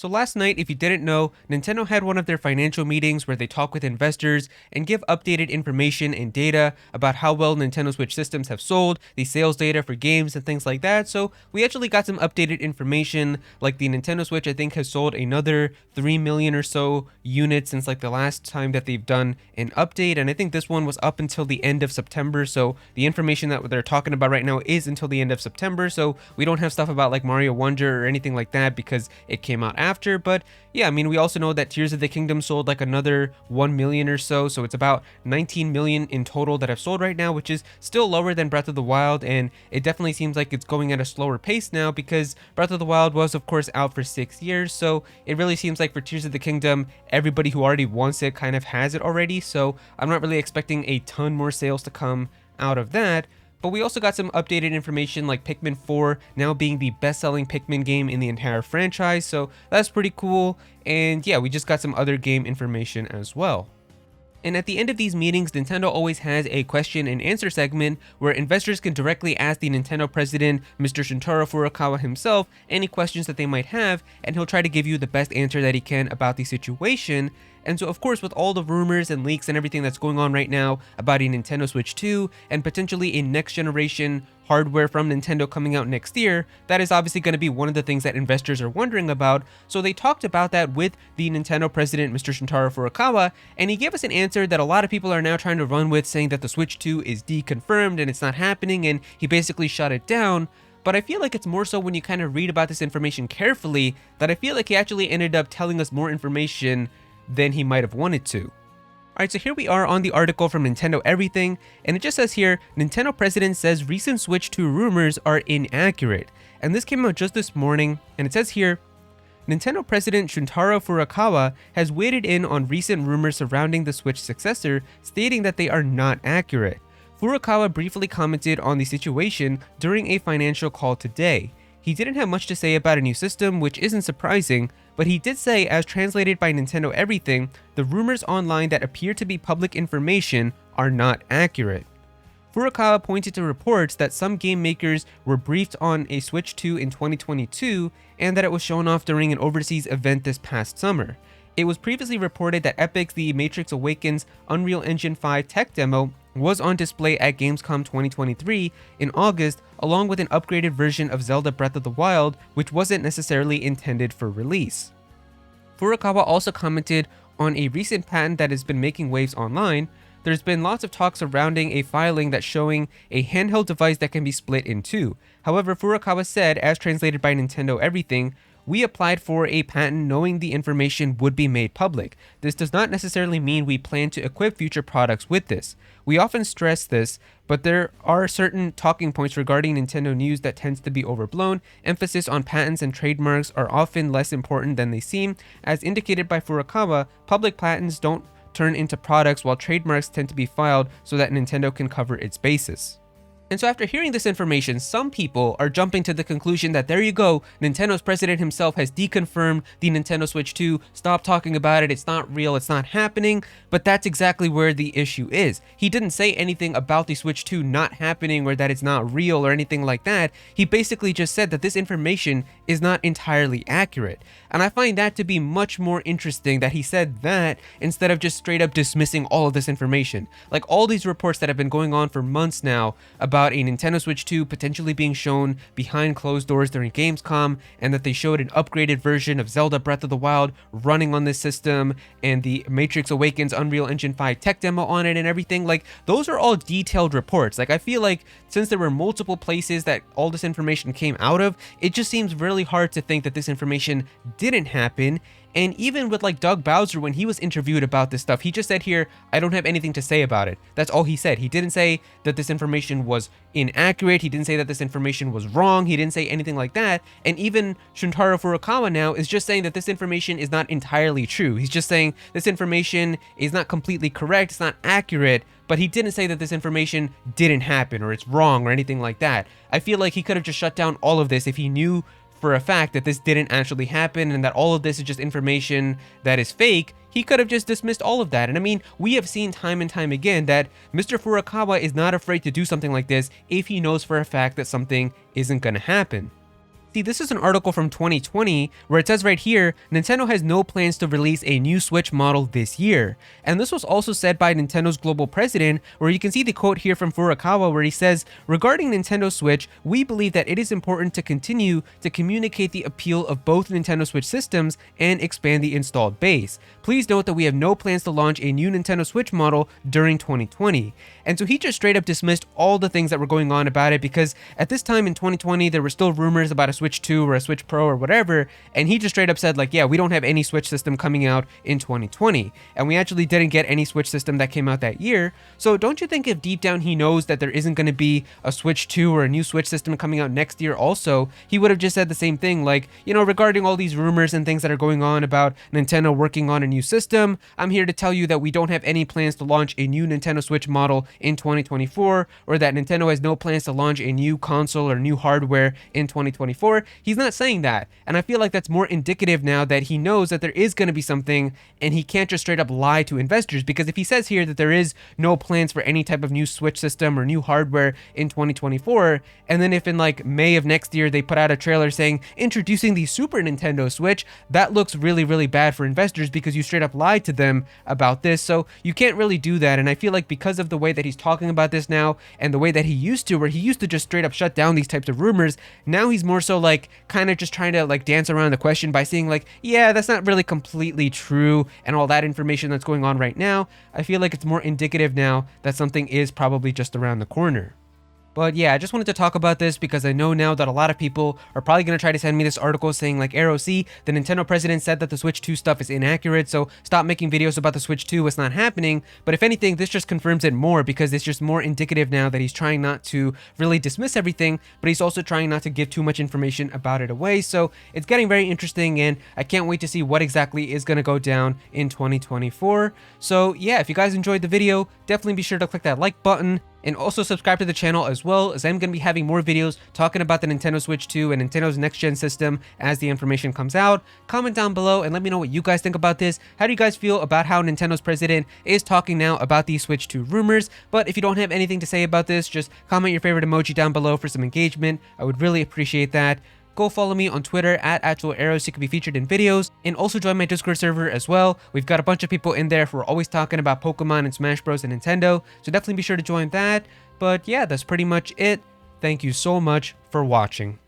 So last night, if you didn't know, Nintendo had one of their financial meetings where they talk with investors and give updated information and data about how well Nintendo Switch systems have sold, the sales data for games and things like that. So we actually got some updated information, like the Nintendo Switch I think has sold another 3 million or so units since like the last time that they've done an update, and I think this one was up until the end of September, so the information that they're talking about right now is until the end of September, so we don't have stuff about like Mario Wonder or anything like that because it came out after. But yeah, I mean, we also know that Tears of the Kingdom sold like another 1 million or so, so it's about 19 million in total that have sold right now, which is still lower than Breath of the Wild, and it definitely seems like it's going at a slower pace now because Breath of the Wild was of course out for 6 years, so it really seems like for Tears of the Kingdom, everybody who already wants it kind of has it already, so I'm not really expecting a ton more sales to come out of that. But we also got some updated information like Pikmin 4 now being the best-selling Pikmin game in the entire franchise, so that's pretty cool. And yeah, we just got some other game information as well. And at the end of these meetings, Nintendo always has a question and answer segment where investors can directly ask the Nintendo president, Mr. Shuntaro Furukawa himself, any questions that they might have, and he'll try to give you the best answer that he can about the situation. And so of course, with all the rumors and leaks and everything that's going on right now about a Nintendo Switch 2 and potentially a next generation hardware from Nintendo coming out next year, that is obviously going to be one of the things that investors are wondering about. So they talked about that with the Nintendo president, Mr. Shuntaro Furukawa, and he gave us an answer that a lot of people are now trying to run with, saying that the Switch 2 is deconfirmed and it's not happening, and he basically shut it down. But I feel like it's more so when you kind of read about this information carefully that I feel like he actually ended up telling us more information than he might have wanted to. Alright, so here we are on the article from Nintendo Everything, and it just says here, Nintendo president says recent Switch 2 rumors are inaccurate. And this came out just this morning, and it says here, Nintendo president Shuntaro Furukawa has waded in on recent rumors surrounding the Switch successor, stating that they are not accurate. Furukawa briefly commented on the situation during a financial call today. He didn't have much to say about a new system, which isn't surprising, but he did say, as translated by Nintendo Everything, the rumors online that appear to be public information are not accurate. Furukawa pointed to reports that some game makers were briefed on a Switch 2 in 2022 and that it was shown off during an overseas event this past summer. It was previously reported that Epic's The Matrix Awakens Unreal Engine 5 tech demo was on display at Gamescom 2023 in August, along with an upgraded version of Zelda Breath of the Wild, which wasn't necessarily intended for release. Furukawa also commented on a recent patent that has been making waves online. There's been lots of talk surrounding a filing that's showing a handheld device that can be split in two. However, Furukawa said, as translated by Nintendo Everything, we applied for a patent knowing the information would be made public. This does not necessarily mean we plan to equip future products with this. We often stress this, but there are certain talking points regarding Nintendo news that tends to be overblown. Emphasis on patents and trademarks are often less important than they seem. As indicated by Furukawa, public patents don't turn into products while trademarks tend to be filed so that Nintendo can cover its bases. And so after hearing this information, some people are jumping to the conclusion that there you go, Nintendo's president himself has deconfirmed the Nintendo Switch 2, stop talking about it, it's not real, it's not happening, but that's exactly where the issue is. He didn't say anything about the Switch 2 not happening or that it's not real or anything like that. He basically just said that this information is not entirely accurate. And I find that to be much more interesting that he said that instead of just straight up dismissing all of this information. Like all these reports that have been going on for months now about a Nintendo Switch 2 potentially being shown behind closed doors during Gamescom, and that they showed an upgraded version of Zelda Breath of the Wild running on this system, and the Matrix Awakens Unreal Engine 5 tech demo on it and everything. Like, those are all detailed reports. Like, I feel like since there were multiple places that all this information came out of, it just seems really hard to think that this information didn't happen. And even with like Doug Bowser, when he was interviewed about this stuff, he just said here, I don't have anything to say about it. That's all he said. He didn't say that this information was inaccurate. He didn't say that this information was wrong. He didn't say anything like that. And even Shuntaro Furukawa now is just saying that this information is not entirely true. He's just saying this information is not completely correct. It's not accurate. But he didn't say that this information didn't happen or it's wrong or anything like that. I feel like he could have just shut down all of this if he knew for a fact that this didn't actually happen and that all of this is just information that is fake. He could have just dismissed all of that. And I mean, we have seen time and time again that Mr. Furukawa is not afraid to do something like this if he knows for a fact that something isn't going to happen. See, this is an article from 2020 where it says right here, Nintendo has no plans to release a new Switch model this year. And this was also said by Nintendo's global president, where you can see the quote here from Furukawa where he says, "Regarding Nintendo Switch, we believe that it is important to continue to communicate the appeal of both Nintendo Switch systems and expand the installed base. Please note that we have no plans to launch a new Nintendo Switch model during 2020. And so he just straight up dismissed all the things that were going on about it, because at this time in 2020, there were still rumors about a Switch 2 or a Switch Pro or whatever, and he just straight up said like, yeah, we don't have any Switch system coming out in 2020, and we actually didn't get any Switch system that came out that year. So don't you think if deep down he knows that there isn't going to be a Switch 2 or a new Switch system coming out next year also, he would have just said the same thing, like, you know, regarding all these rumors and things that are going on about Nintendo working on a new system, I'm here to tell you that we don't have any plans to launch a new Nintendo Switch model in 2024, or that Nintendo has no plans to launch a new console or new hardware in 2024. He's not saying that, and I feel like that's more indicative now that he knows that there is going to be something, and he can't just straight up lie to investors, because if he says here that there is no plans for any type of new Switch system or new hardware in 2024, and then if in like May of next year they put out a trailer saying introducing the Super Nintendo Switch, that looks really, really bad for investors because you straight up lied to them about this. So you can't really do that, and I feel like because of the way that he's talking about this now and the way that he used to, where he used to just straight up shut down these types of rumors, now he's more so like kind of just trying to like dance around the question by saying like, yeah, that's not really completely true and all that information that's going on right now. I feel like it's more indicative now that something is probably just around the corner. But yeah, I just wanted to talk about this because I know now that a lot of people are probably going to try to send me this article saying like, Aero, see, the Nintendo president said that the Switch 2 stuff is inaccurate, so stop making videos about the Switch 2, it's not happening. But if anything, this just confirms it more, because it's just more indicative now that he's trying not to really dismiss everything, but he's also trying not to give too much information about it away. So it's getting very interesting, and I can't wait to see what exactly is going to go down in 2024. So yeah, if you guys enjoyed the video, definitely be sure to click that like button. And also subscribe to the channel, as well as I'm going to be having more videos talking about the Nintendo Switch 2 and Nintendo's next-gen system as the information comes out. Comment down below and let me know what you guys think about this. How do you guys feel about how Nintendo's president is talking now about these Switch 2 rumors? But if you don't have anything to say about this, just comment your favorite emoji down below for some engagement. I would really appreciate that. Go follow me on Twitter at @ActualAero so you can be featured in videos, and also join my Discord server as well. We've got a bunch of people in there who are always talking about Pokemon and Smash Bros and Nintendo, so definitely be sure to join that. But yeah, that's pretty much it. Thank you so much for watching.